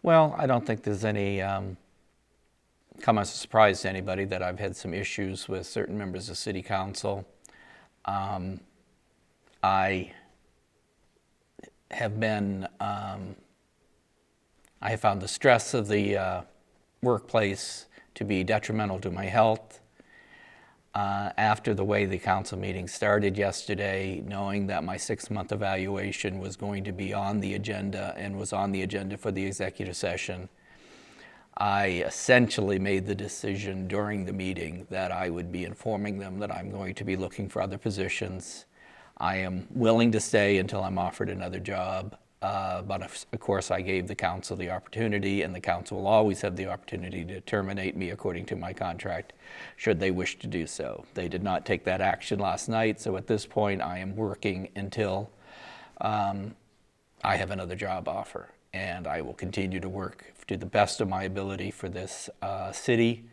Well, I don't think there's any come as a surprise to anybody that I've had some issues with certain members of City Council. I have been, I have found the stress of the workplace to be detrimental to my health. After the way the council meeting started yesterday, knowing that my 6-month evaluation was going to be on the agenda and was on the agenda for the executive session, I essentially made the decision during the meeting that I would be informing them that I'm going to be looking for other positions. I am willing to stay until I'm offered another job, but of course I gave the council the opportunity, and the council will always have the opportunity to terminate me according to my contract, should they wish to do so. They did not take that action last night, so at this point I am working until I have another job offer, and I will continue to work to the best of my ability for this city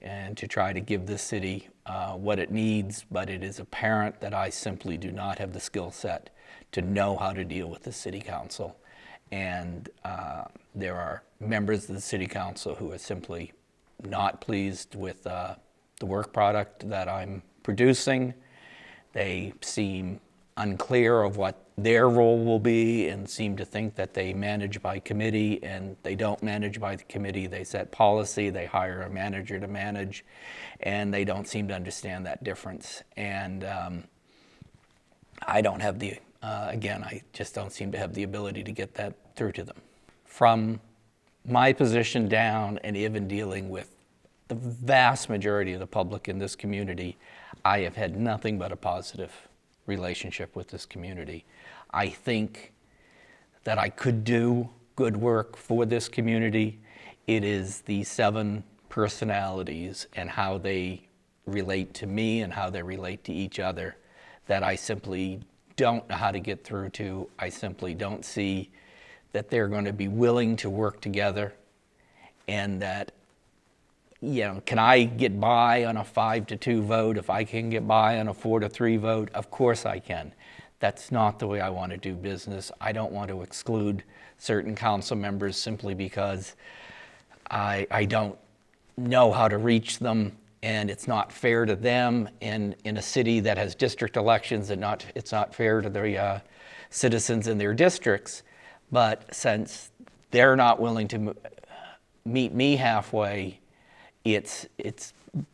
and to try to give this city what it needs, but it is apparent that I simply do not have the skill set to know how to deal with the city council. And there are members of the city council who are simply not pleased with the work product that I'm producing. They seem unclear of what their role will be and seem to think that they manage by committee, and they don't manage by the committee. They set policy, they hire a manager to manage, and they don't seem to understand that difference. And I don't have the, again, I just don't seem to have the ability to get that through to them. From my position down, and even dealing with the vast majority of the public in this community, I have had nothing but a positive relationship with this community. I think that I could do good work for this community. It is the 7 personalities and how they relate to me and how they relate to each other that I simply don't know how to get through to. I simply don't see that they're going to be willing to work together, and that, you know, can I get by on a 5-2 vote? If I can get by on a 4-3 vote, of course I can. That's not the way I want to do business. I don't want to exclude certain council members simply because I don't know how to reach them, and it's not fair to them. And in a city that has district elections, it's not fair to the citizens in their districts. But since they're not willing to meet me halfway, it's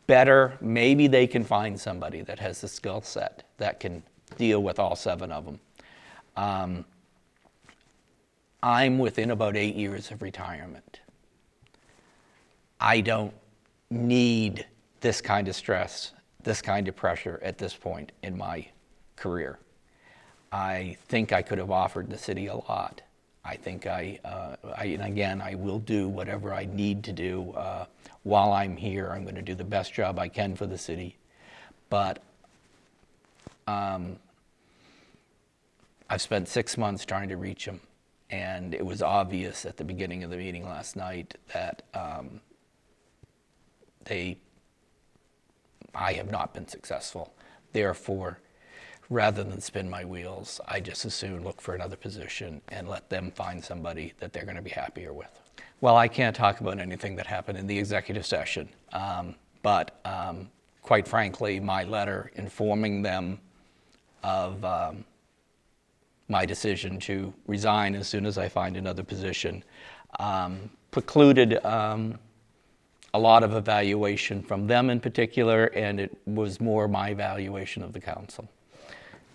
better, maybe they can find somebody that has the skill set that can deal with all 7 of them. I'm within about 8 years of retirement. I don't need this kind of stress, this kind of pressure at this point in my career. I think I could have offered the city a lot. I think and again, I will do whatever I need to do while I'm here. I'm going to do the best job I can for the city. But I've spent 6 months trying to reach them, and it was obvious at the beginning of the meeting last night that I have not been successful. Therefore, rather than spin my wheels, I just as soon look for another position and let them find somebody that they're going to be happier with. Well, I can't talk about anything that happened in the executive session, but quite frankly, my letter informing them of my decision to resign as soon as I find another position precluded a lot of evaluation from them in particular, and it was more my evaluation of the council.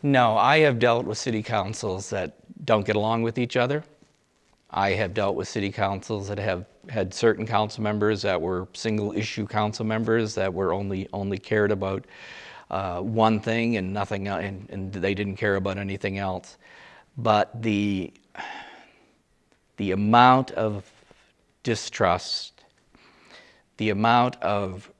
No, I have dealt with city councils that don't get along with each other. I have dealt with city councils that have had certain council members that were single issue council members that were only cared about one thing and nothing, and they didn't care about anything else. But the amount of distrust, the amount of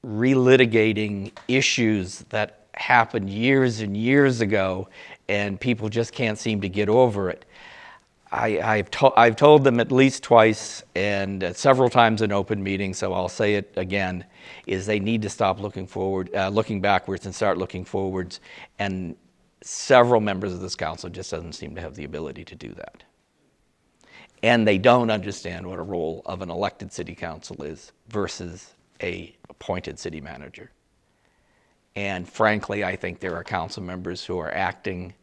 relitigating issues that happened years and years ago, and people just can't seem to get over it. I've told them at least twice and several times in open meetings, so I'll say it again, is they need to stop looking backwards and start looking forwards. And several members of this council just doesn't seem to have the ability to do that. and they don't understand what a role of an elected city council is versus a appointed city manager. And frankly, I think there are council members who are acting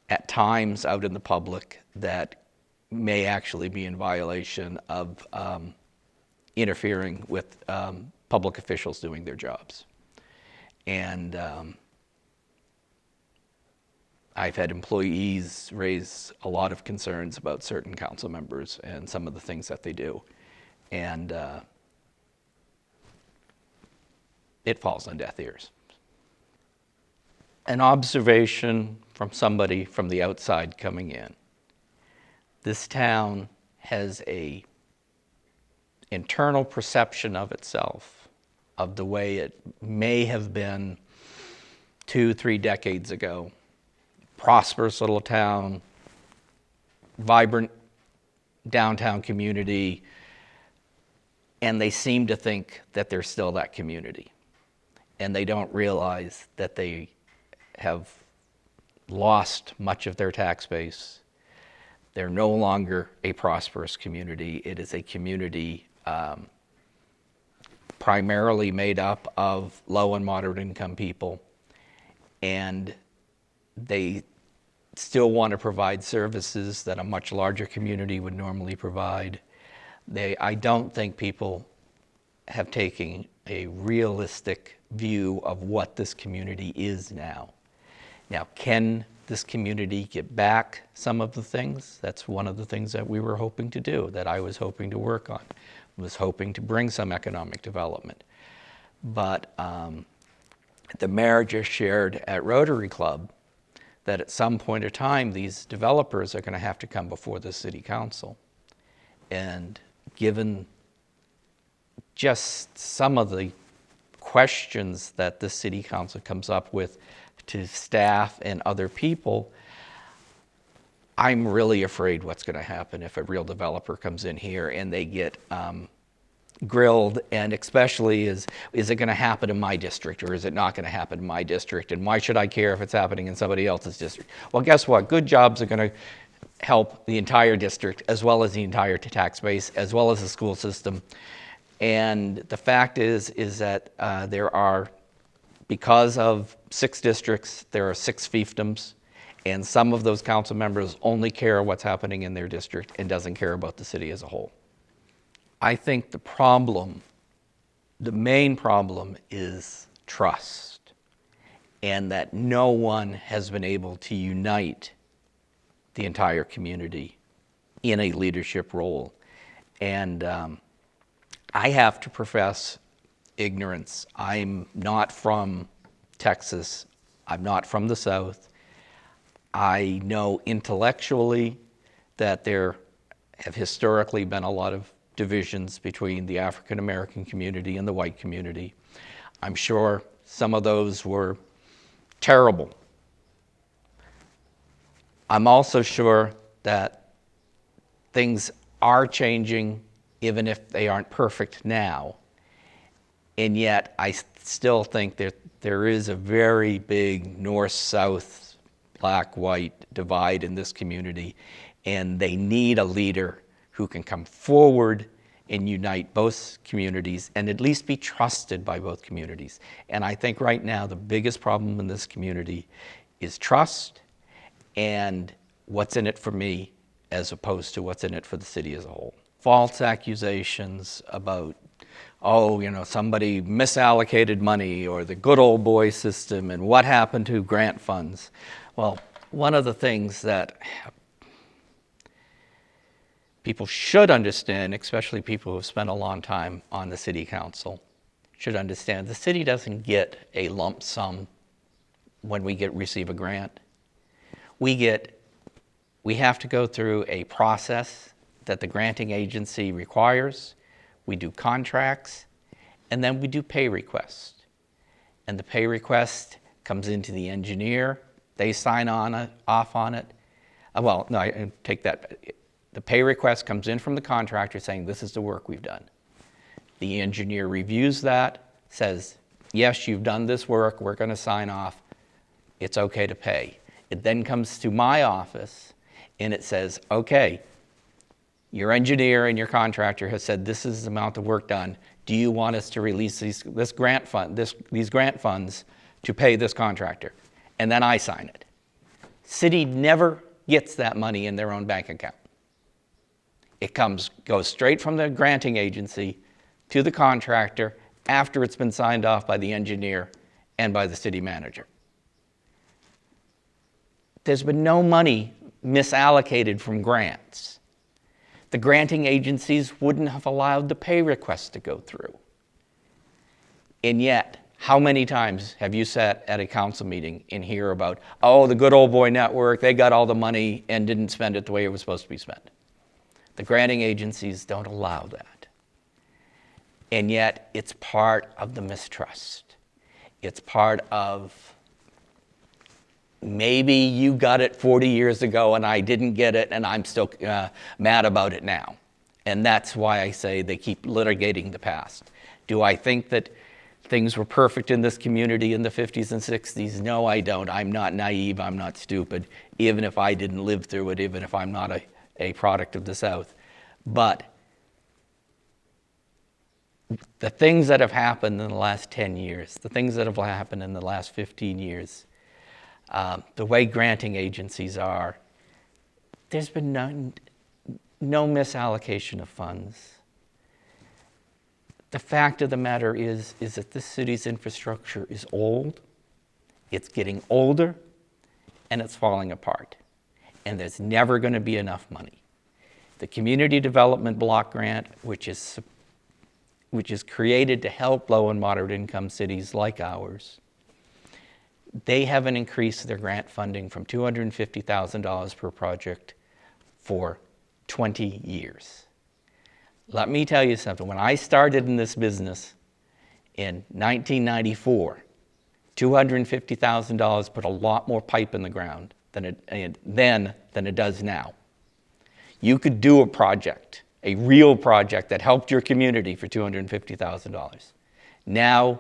at times out in the public that may actually be in violation of interfering with public officials doing their jobs. And I've had employees raise a lot of concerns about certain council members and some of the things that they do. And it falls on deaf ears. An observation from somebody from the outside coming in. This town has a internal perception of itself, of the way it may have been 2-3 decades ago. Prosperous little town, vibrant downtown community, and they seem to think that they're still that community. And they don't realize that they have lost much of their tax base. They're no longer a prosperous community. It is a community primarily made up of low and moderate income people, and they still want to provide services that a much larger community would normally provide. I don't think people have taken a realistic view of what this community is now. Now, can this community get back some of the things? That's one of the things that we were hoping to do, that I was hoping to work on, was hoping to bring some economic development. But the mayor just shared at Rotary Club that at some point in time, these developers are going to have to come before the city council. And given just some of the questions that the city council comes up with to staff and other people, I'm really afraid what's going to happen if a real developer comes in here and they get grilled, and especially is it going to happen in my district or is it not going to happen in my district, and why should I care if it's happening in somebody else's district? Well, guess what? Good jobs are going to help the entire district as well as the entire tax base as well as the school system. And the fact is that there are, because of 6 districts, there are 6 fiefdoms, and some of those council members only care what's happening in their district and doesn't care about the city as a whole. I think the main problem is trust, and that no one has been able to unite the entire community in a leadership role. And I have to profess ignorance. I'm not from Texas. I'm not from the South. I know intellectually that there have historically been a lot of divisions between the African American community and the white community. I'm sure some of those were terrible. I'm also sure that things are changing, even if they aren't perfect now. And yet I still think that there is a very big north-south, black-white divide in this community, and they need a leader who can come forward and unite both communities and at least be trusted by both communities. And I think right now the biggest problem in this community is trust and what's in it for me as opposed to what's in it for the city as a whole. False accusations about, somebody misallocated money, or the good old boy system, and what happened to grant funds. Well, one of the things that people should understand, especially people who have spent a long time on the city council, should understand the city doesn't get a lump sum when we receive a grant. We have to go through a process that the granting agency requires. We do contracts, and then we do pay requests. And the pay request comes into the engineer. They sign off on it. I take that. The pay request comes in from the contractor saying, this is the work we've done. The engineer reviews that, says, yes, you've done this work, we're going to sign off, it's okay to pay. It then comes to my office and it says, okay, Your engineer and your contractor has said, this is the amount of work done. Do you want us to release these grant funds to pay this contractor? And then I sign it. City never gets that money in their own bank account. It goes straight from the granting agency to the contractor after it's been signed off by the engineer and by the city manager. There's been no money misallocated from grants. The granting agencies wouldn't have allowed the pay requests to go through. And yet, how many times have you sat at a council meeting and hear about, oh, the good old boy network, they got all the money and didn't spend it the way it was supposed to be spent? The granting agencies don't allow that. And yet, it's part of the mistrust. It's part of, maybe you got it 40 years ago and I didn't get it and I'm still mad about it now. And that's why I say they keep litigating the past. Do I think that things were perfect in this community in the 50s and 60s? No, I don't. I'm not naive. I'm not stupid, even if I didn't live through it, even if I'm not a product of the South. But the things that have happened in the last 10 years, the things that have happened in the last 15 years, the way granting agencies are, there's been no misallocation of funds. The fact of the matter is that this city's infrastructure is old, it's getting older, and it's falling apart. And there's never going to be enough money. The Community Development Block Grant, which is created to help low and moderate income cities like ours, they haven't increased their grant funding from $250,000 per project for 20 years. Let me tell you something. When I started in this business in 1994, $250,000 put a lot more pipe in the ground than it does now. You could do a project, a real project that helped your community for $250,000. Now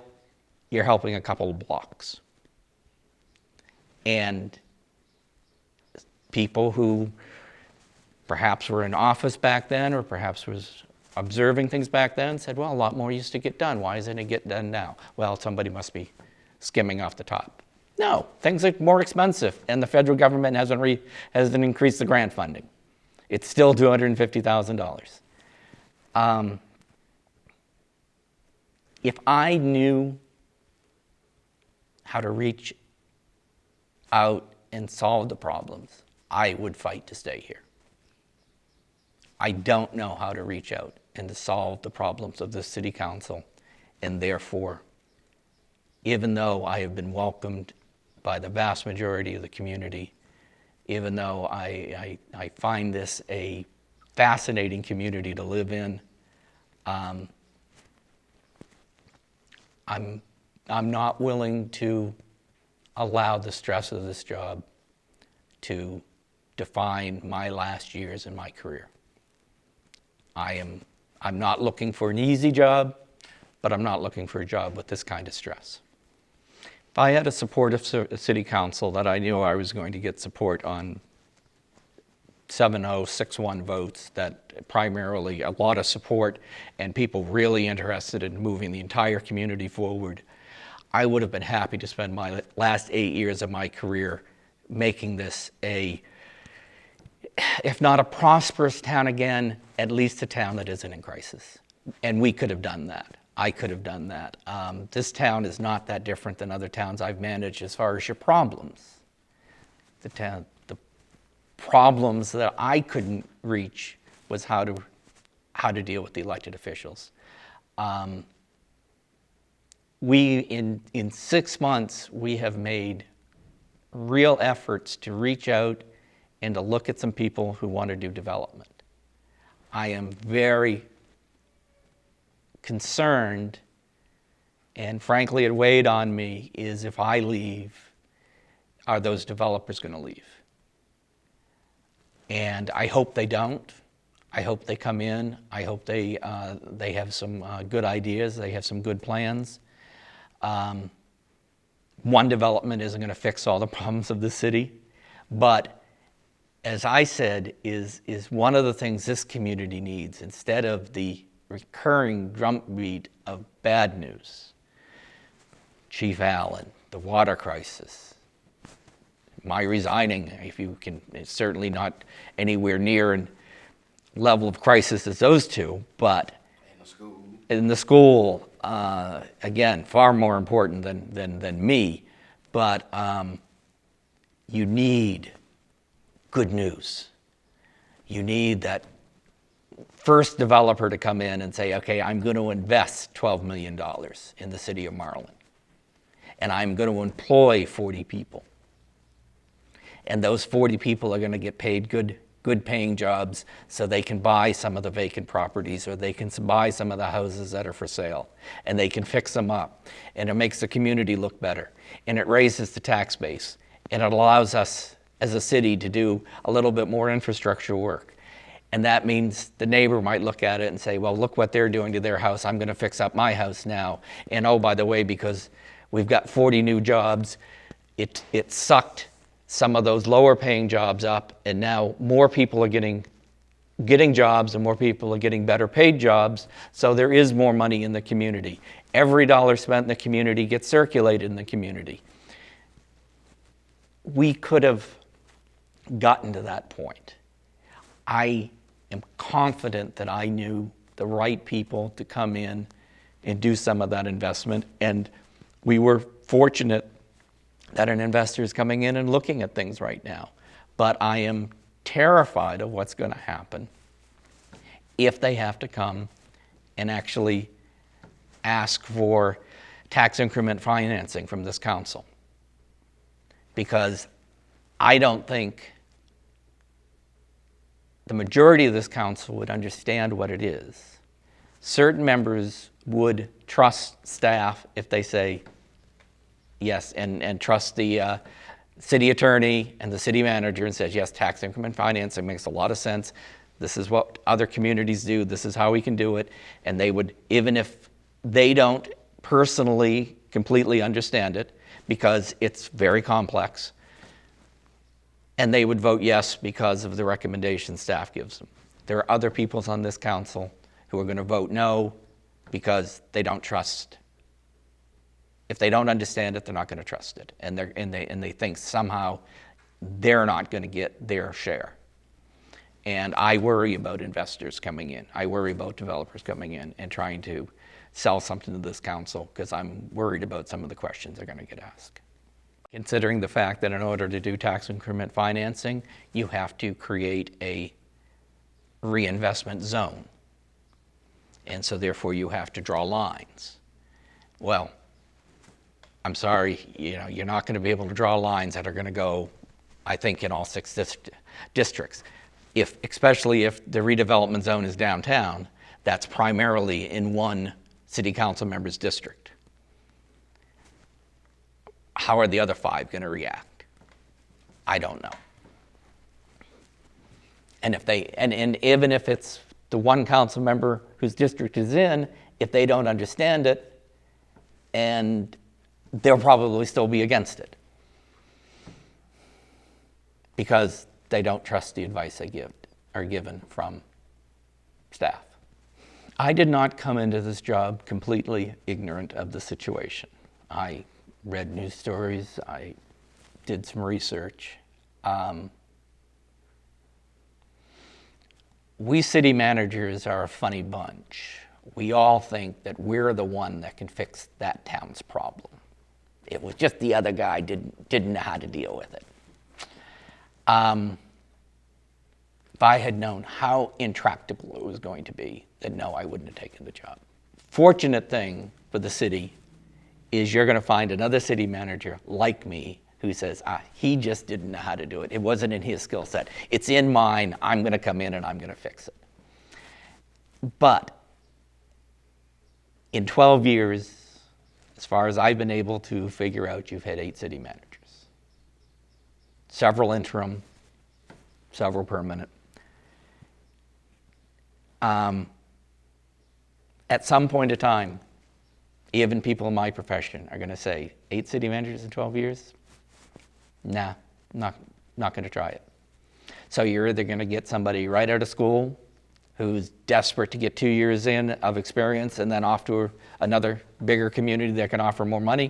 you're helping a couple of blocks. And people who perhaps were in office back then or perhaps was observing things back then said, well, a lot more used to get done. Why isn't it getting done now? Well, somebody must be skimming off the top. No, things are more expensive, and the federal government hasn't increased the grant funding. It's still $250,000. If I knew how to reach out and solve the problems, I would fight to stay here. I don't know how to reach out and to solve the problems of the city council, and therefore, even though I have been welcomed by the vast majority of the community, even though I find this a fascinating community to live in, I'm not willing to allow the stress of this job to define my last years in my career. I'm not looking for an easy job, but I'm not looking for a job with this kind of stress. If I had a supportive city council that I knew I was going to get support on 7-0, 6-1 votes, that primarily a lot of support and people really interested in moving the entire community forward, I would have been happy to spend my last 8 years of my career making this if not a prosperous town again, at least a town that isn't in crisis. And we could have done that. I could have done that. This town is not that different than other towns I've managed as far as your problems. The problems that I couldn't reach was how to deal with the elected officials. In 6 months, we have made real efforts to reach out and to look at some people who want to do development. I am very concerned, and frankly it weighed on me, is if I leave, are those developers going to leave? And I hope they don't. I hope they come in. I hope they have some good ideas. They have some good plans. One development isn't going to fix all the problems of the city, but as I said, is one of the things this community needs. Instead of the recurring drumbeat of bad news, Chief Allen, the water crisis, my resigning, if you can, it's certainly not anywhere near a level of crisis as those two, but in the school, again, far more important than me, but you need good news. You need that first developer to come in and say, okay, I'm going to invest $12 million in the city of Marlin, and I'm going to employ 40 people. And those 40 people are going to get paid good paying jobs so they can buy some of the vacant properties, or they can buy some of the houses that are for sale, and they can fix them up. And it makes the community look better, and it raises the tax base, and it allows us as a city to do a little bit more infrastructure work. And that means the neighbor might look at it and say, well, look what they're doing to their house. I'm going to fix up my house now. And oh, by the way, because we've got 40 new jobs, it sucked some of those lower paying jobs up, and now more people are getting jobs, and more people are getting better paid jobs, so there is more money in the community. Every dollar spent in the community gets circulated in the community. We could have gotten to that point. I am confident that I knew the right people to come in and do some of that investment, and we were fortunate that an investor is coming in and looking at things right now. But I am terrified of what's going to happen if they have to come and actually ask for tax increment financing from this council. Because I don't think the majority of this council would understand what it is. Certain members would trust staff if they say, yes, and trust the city attorney and the city manager and says, yes, tax increment financing makes a lot of sense. This is what other communities do. This is how we can do it. And they would, even if they don't personally completely understand it, because it's very complex, and they would vote yes because of the recommendation staff gives them. There are other people on this council who are going to vote no because they don't trust. If they don't understand it, they're not going to trust it, and they think somehow they're not going to get their share. And I worry about investors coming in. I worry about developers coming in and trying to sell something to this council, because I'm worried about some of the questions they're going to get asked. Considering the fact that in order to do tax increment financing, you have to create a reinvestment zone, and so therefore you have to draw lines. Well, I'm sorry, you're not going to be able to draw lines that are going to go, I think, in all 6 districts. Especially if the redevelopment zone is downtown, that's primarily in one city council member's district. How are the other 5 going to react? I don't know. And even if it's the one council member whose district is in, if they don't understand it, and they'll probably still be against it because they don't trust the advice they are given from staff. I did not come into this job completely ignorant of the situation. I read news stories, I did some research. We city managers are a funny bunch. We all think that we're the one that can fix that town's problem. It was just the other guy didn't know how to deal with it. If I had known how intractable it was going to be, then no, I wouldn't have taken the job. Fortunate thing for the city is you're going to find another city manager like me who says, he just didn't know how to do it. It wasn't in his skill set. It's in mine. I'm going to come in and I'm going to fix it. But in 12 years, as far as I've been able to figure out, you've had 8 city managers. Several interim, several permanent. At some point in time, even people in my profession are going to say, 8 city managers in 12 years? Nah, not going to try it. So you're either going to get somebody right out of school who's desperate to get 2 years in of experience and then off to another bigger community that can offer more money,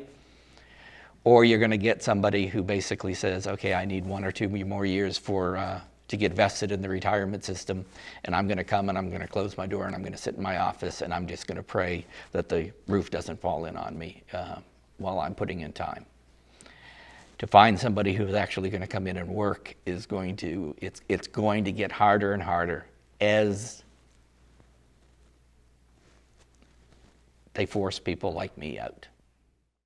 or you're going to get somebody who basically says, okay, I need 1 or 2 more years to get vested in the retirement system, and I'm going to come and I'm going to close my door and I'm going to sit in my office and I'm just going to pray that the roof doesn't fall in on me while I'm putting in time. To find somebody who's actually going to come in and work is going to, it's going to get harder and harder as they force people like me out.